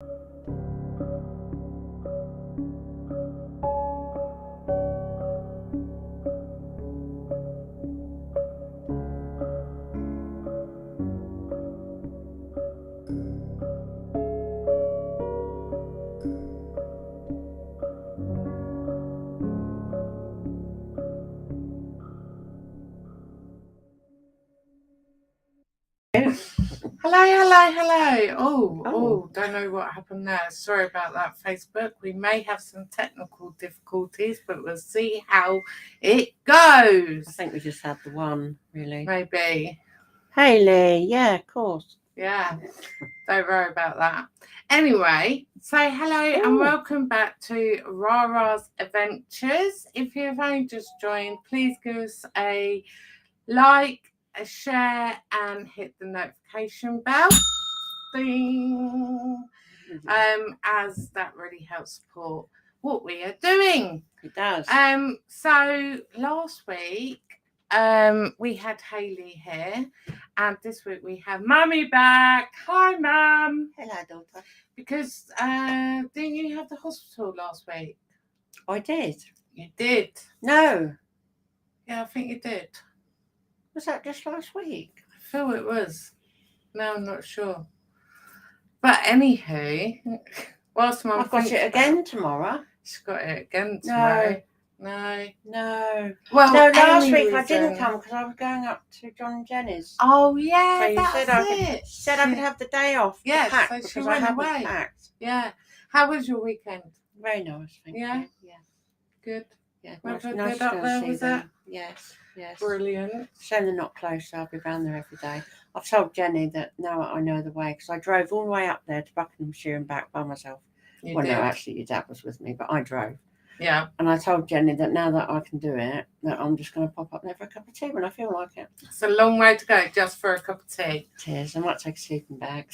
Hello. Oh, don't know what happened there. Sorry about that, Facebook. We may have some technical difficulties, but we'll see how it goes. I think we just had the one, really. Maybe. Hayley, yeah, of course. Yeah, don't worry about that. Anyway, say hello and welcome back to Rarars Adventures. If you've only just joined, please give us a like, a share, and hit the notification bell. Ding. As that really helps support what we are doing. It does. So last week we had Hayley here, and this week we have Mummy back. Hi, Mum. Hello, daughter. Because didn't you have the hospital last week? I did. You did. No. Yeah, I think you did. Was that just last week? I feel it was. No, I'm not sure. But anywho, whilst Mum I've got it again tomorrow. She's got it again tomorrow. No. Well, no, last week I didn't come because I was going up to John and Jenny's. Oh, yeah, so you said I could have the day off. Yes, pack so because she I went hadn't away. packed. Yeah. How was your weekend? Very nice, thank you. Yeah. Good. Yeah, nice good up there, was it? Yes. Brilliant. Shame they're not close, so I'll be round there every day. I've told Jenny that now I know the way because I drove all the way up there to Buckinghamshire and back by myself. No, actually, your dad was with me, but I drove. Yeah. And I told Jenny that now that I can do it, that I'm just going to pop up there for a cup of tea when I feel like it. It's a long way to go just for a cup of tea. Cheers. I might take a sleeping bag.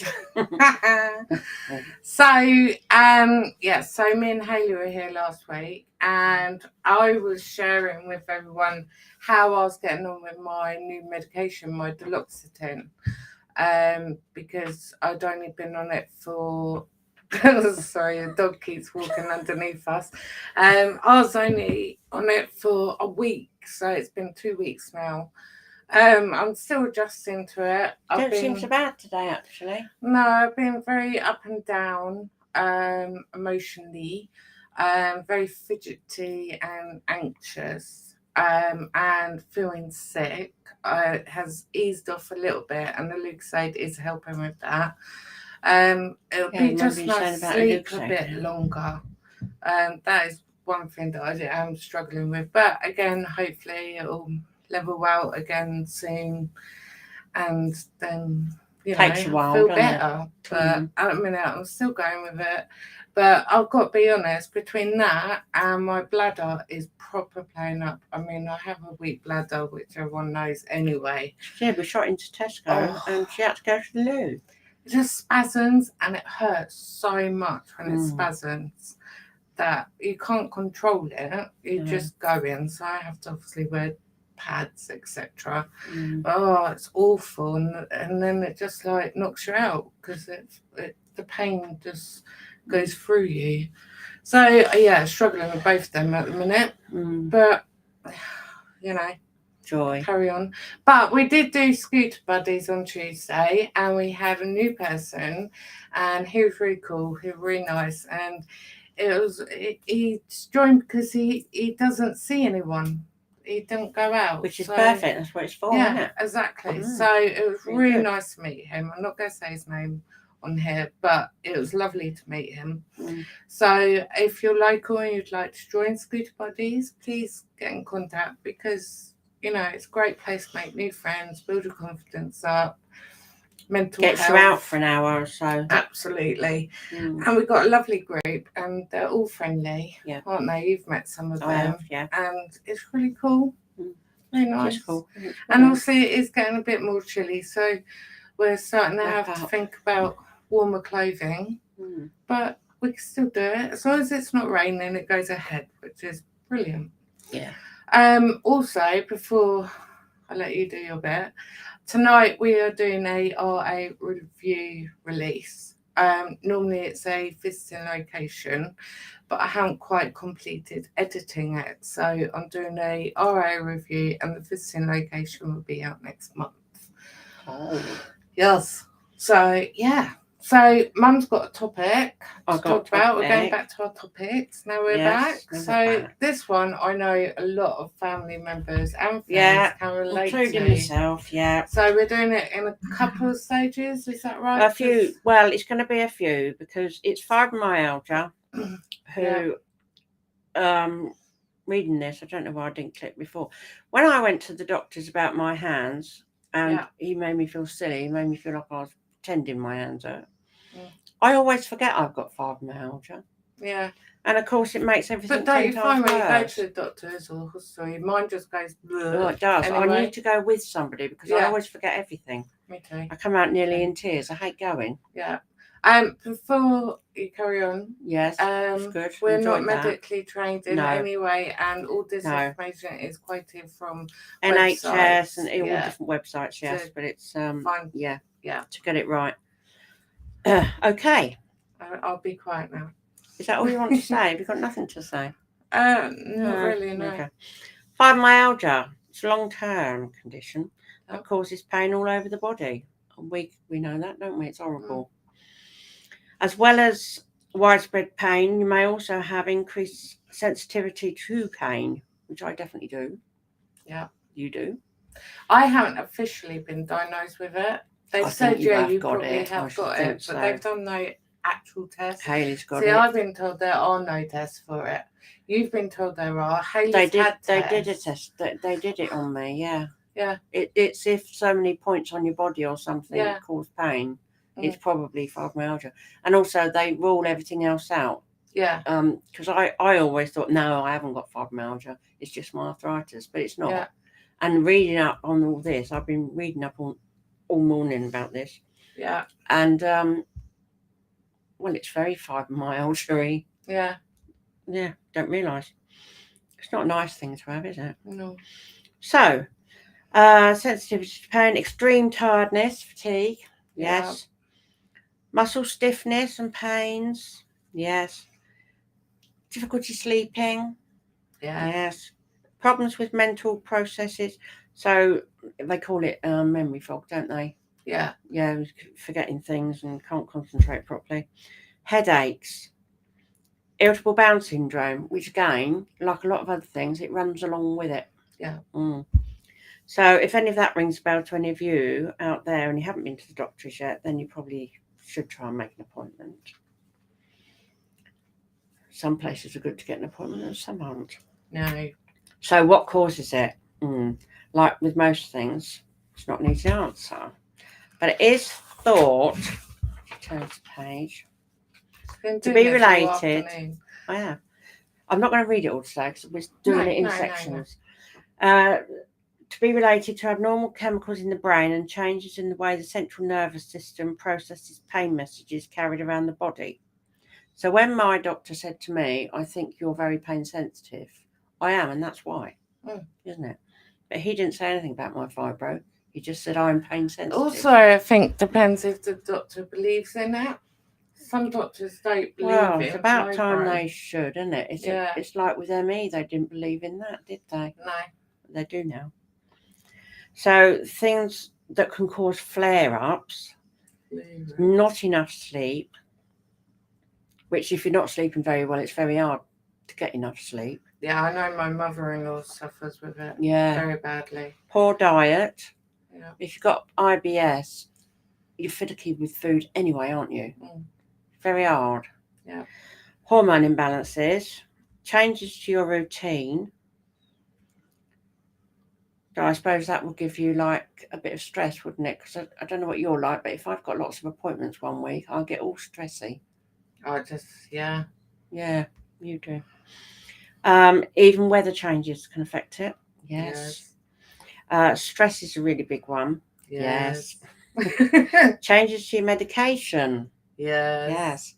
So me and Hayley were here last week, and I was sharing with everyone how I was getting on with my new medication, my duloxetine, because I'd only been on it for sorry, a dog keeps walking underneath us. I was only on it for a week, so it's been 2 weeks now. I'm still adjusting to it. Don't seem so bad today, actually. No, I've been very up and down emotionally, very fidgety and anxious, and feeling sick. It has eased off a little bit, and the Lucozade is helping with that. It'll be just nice to sleep a bit longer. That is one thing that I am struggling with. But again, hopefully it'll level out again soon, and then takes a while, feel better. But at the minute I'm still going with it. But I've got to be honest, between that and my bladder is proper playing up. I mean, I have a weak bladder, which everyone knows anyway. Yeah, we shot into Tesco and she had to go to the loo. It just spasms, and it hurts so much when it spasms that you can't control it. You just go in. So I have to obviously wear pads, etc. Oh, it's awful, and then it just like knocks you out because the pain just goes through you. So yeah, struggling with both of them at the minute, but joy, carry on. But we did do Scooter Buddies on Tuesday, and we had a new person, and he was really cool, he was really nice, and he joined because he doesn't see anyone. He didn't go out, which is perfect. That's what it's for, isn't it? Exactly. So it was really nice to meet him. I'm not going to say his name on here, but it was lovely to meet him. So if you're local and you'd like to join Scooter Buddies, please get in contact, because it's a great place to make new friends, build your confidence up, mental health. Gets you out for an hour or so. Absolutely. And we've got a lovely group, and they're all friendly, aren't they? You've met some of them. I have, yeah. And it's really cool. Really nice. It's cool. And also it is getting a bit more chilly, so we're starting to have to think about warmer clothing. But we can still do it. As long as it's not raining, it goes ahead, which is brilliant. Yeah. Also, before I let you do your bit, tonight we are doing a RA review release. Normally it's a visiting location, but I haven't quite completed editing it. So I'm doing a RA review, and the visiting location will be out next month. Oh. Yes. So yeah. So Mum's got a topic to I've got talk about. We're going topic. back to our topics. Now we're Yes, back. now So we're back. this one I know a lot of family members and friends Yeah, can relate including to. myself. Yeah. So we're doing it in a couple of stages. Is that right? A few. Well, it's going to be a few because it's fibromyalgia. Who, reading this, I don't know why I didn't click before. When I went to the doctors about my hands, and he made me feel silly. He made me feel like I was pretending my hands hurt. I always forget I've got fibromyalgia. Yeah. And of course, it makes everything. But don't you find when you go worse. to the doctors or hospital, mine just goes. Oh, it does. Anyway. I need to go with somebody because I always forget everything. Me too. I come out nearly in tears. I hate going. Yeah. Before you carry on, yes, good. We're not medically trained in any way, and all this information is quoted from NHS and all different websites. Yes, but it's fine. Yeah, to get it right. Okay. I'll be quiet now. Is that all you want to say? Have you got nothing to say? Not really. No. Okay. Fibromyalgia. It's a long-term condition that causes pain all over the body. We know that, don't we? It's horrible. As well as widespread pain, you may also have increased sensitivity to pain, which I definitely do. Yeah, you do. I haven't officially been diagnosed with it. They've said, you probably have got it, but they've done no actual tests. Haley's got it. See, I've been told there are no tests for it. You've been told there are. Haley's had tests. They did a test. They did it on me, yeah. Yeah. It's if so many points on your body or something cause pain. It's probably fibromyalgia. And also they rule everything else out. Yeah. Because I always thought, no, I haven't got fibromyalgia. It's just my arthritis, but it's not. Yeah. And reading up on all this, I've been reading up on all morning about this. Yeah. And well, it's very fibromyalgia-y. Yeah. Yeah, don't realise. It's not a nice thing to have, is it? No. So, sensitivity to pain, extreme tiredness, fatigue. Yes. Muscle stiffness and pains. Yes. Difficulty sleeping. Yeah. Yes. Problems with mental processes. So they call it memory fog, don't they? Yeah. Yeah, forgetting things and can't concentrate properly. Headaches. Irritable bowel syndrome, which again, like a lot of other things, it runs along with it. Yeah. So if any of that rings a bell to any of you out there and you haven't been to the doctors yet, then you probably should try and make an appointment. Some places are good to get an appointment and some aren't. No. So what causes it? Like with most things, it's not an easy answer. But it is thought, turn to the page, to be related. I have. I'm not going to read it all today because we're doing it in sections. To be related to abnormal chemicals in the brain and changes in the way the central nervous system processes pain messages carried around the body. So when my doctor said to me, I think you're very pain sensitive, I am, and that's why, isn't it? But he didn't say anything about my fibro. He just said I'm pain sensitive. Also, I think depends if the doctor believes in it. Some doctors don't believe in it's about time they should, isn't it? It's like with ME, they didn't believe in that, did they? No. They do now. So things that can cause flare-ups, not enough sleep, which if you're not sleeping very well, it's very hard to get enough sleep. Yeah, I know my mother-in-law suffers with it very badly. Poor diet. Yeah. If you've got IBS, you're finicky with food anyway, aren't you? Very hard. Yeah. Hormone imbalances, changes to your routine. So I suppose that would give you like a bit of stress, wouldn't it? Because I don't know what you're like, but if I've got lots of appointments one week, I'll get all stressy. Yeah, you do. Even weather changes can affect it. Yes. Stress is a really big one. Yes. Changes to your medication. Yes.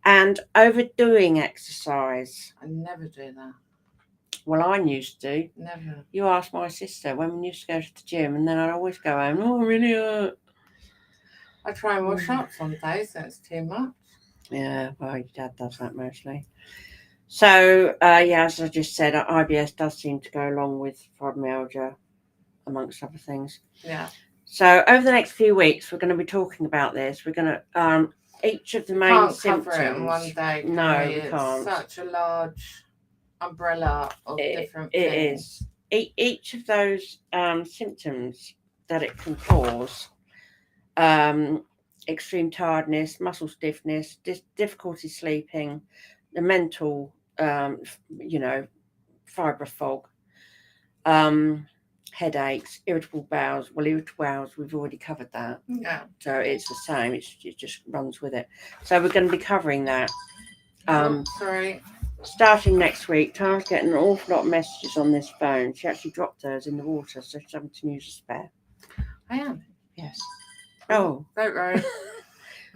And overdoing exercise. I never do that. Well, I used to. Never. You ask my sister when we used to go to the gym, and then I'd always go home, oh, really hurt. I try and wash up some days, so it's too much. Yeah, well, your dad does that mostly. So, yeah, as I just said, IBS does seem to go along with fibromyalgia, amongst other things. Yeah. So, over the next few weeks, we're going to be talking about this. We're going to each of the main Can't symptoms. cover it in one day. No, we It's can't. such a large umbrella of different It things. is. Each of those symptoms that it can cause, extreme tiredness, muscle stiffness, difficulty sleeping, the mental, fibro fog, headaches, irritable bowels. Well, irritable bowels, we've already covered that. Yeah. So it's the same. It just runs with it. So we're going to be covering that. Sorry. Starting next week. Tara's getting an awful lot of messages on this phone. She actually dropped hers in the water, so she's having to use a spare. I am. Yes. Oh. Don't worry.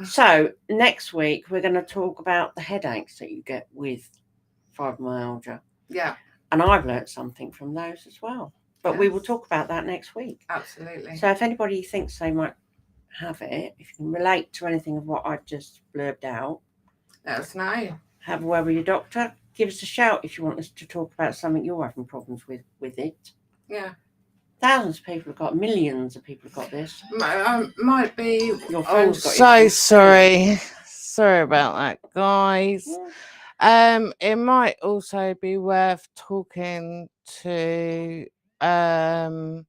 So next week we're going to talk about the headaches that you get with fibromyalgia. Yeah. And I've learnt something from those as well. But we will talk about that next week. Absolutely. So if anybody thinks they might have it, if you can relate to anything of what I've just blurbed out, let us know. Have a word with your doctor. Give us a shout if you want us to talk about something you're having problems with it. Yeah. Thousands of people have got, millions of people have got this. Might be. Your phone's got so issues. sorry. Sorry about that, guys. It might also be worth talking to Shell.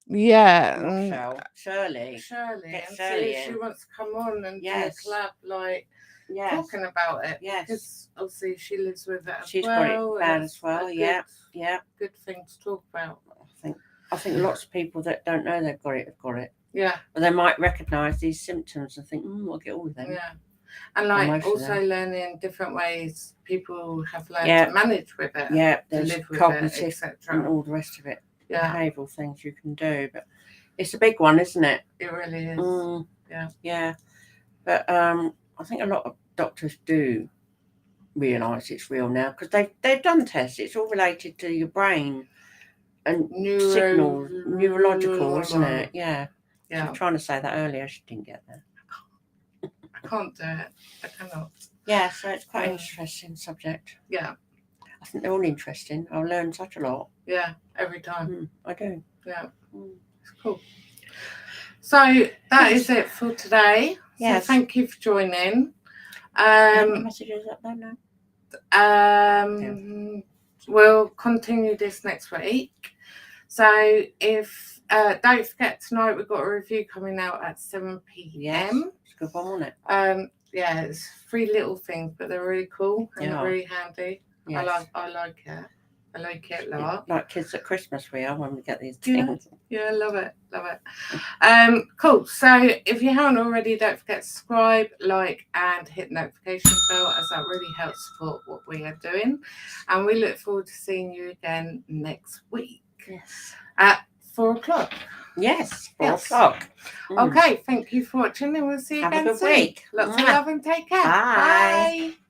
Yeah. Not Shell. Shirley. Get Shirley and see if she in. wants to come on and Yes. do a collab, Yes. talking about it. Yes. Because obviously she lives with it as She's well. got it bad as well. Yeah. Good thing to talk about. I think lots of people that don't know they've got it have got it. Yeah. But they might recognise these symptoms and think, I'll get all of them. Yeah. And also learning different ways people have learned to manage with it. Yeah, there's live with cognitive it, etc. and all the rest of it. Yeah. Behavioural things you can do. But it's a big one, isn't it? It really is. Yeah. But I think a lot of doctors do realise it's real now because they've done tests. It's all related to your brain and signals, neurological, isn't it? Yeah. I was trying to say that earlier. She didn't get that. I can't do it. I cannot. Yeah, so it's quite an interesting subject. Yeah. I think they're all interesting. I've learned such a lot. Yeah, every time. I do. Yeah. It's cool. So that is it for today. Yes. So thank you for joining. Messages up there now? We'll continue this next week. So if don't forget tonight we've got a review coming out at 7 p.m. Yes. It's a good one, wasn't it? Yeah, it's 3 little things, but they're really cool and they're really handy. Yes. I like it. I like it a lot. Like kids at Christmas we are when we get these things. Yeah, love it. Cool. So if you haven't already, don't forget to subscribe, like, and hit the notification bell, as that really helps support what we are doing. And we look forward to seeing you again next week. Yes. At 4 o'clock. Yes, 4 o'clock. Okay, thank you for watching and we'll see you again soon. Have a good week. Lots of love and take care. Bye.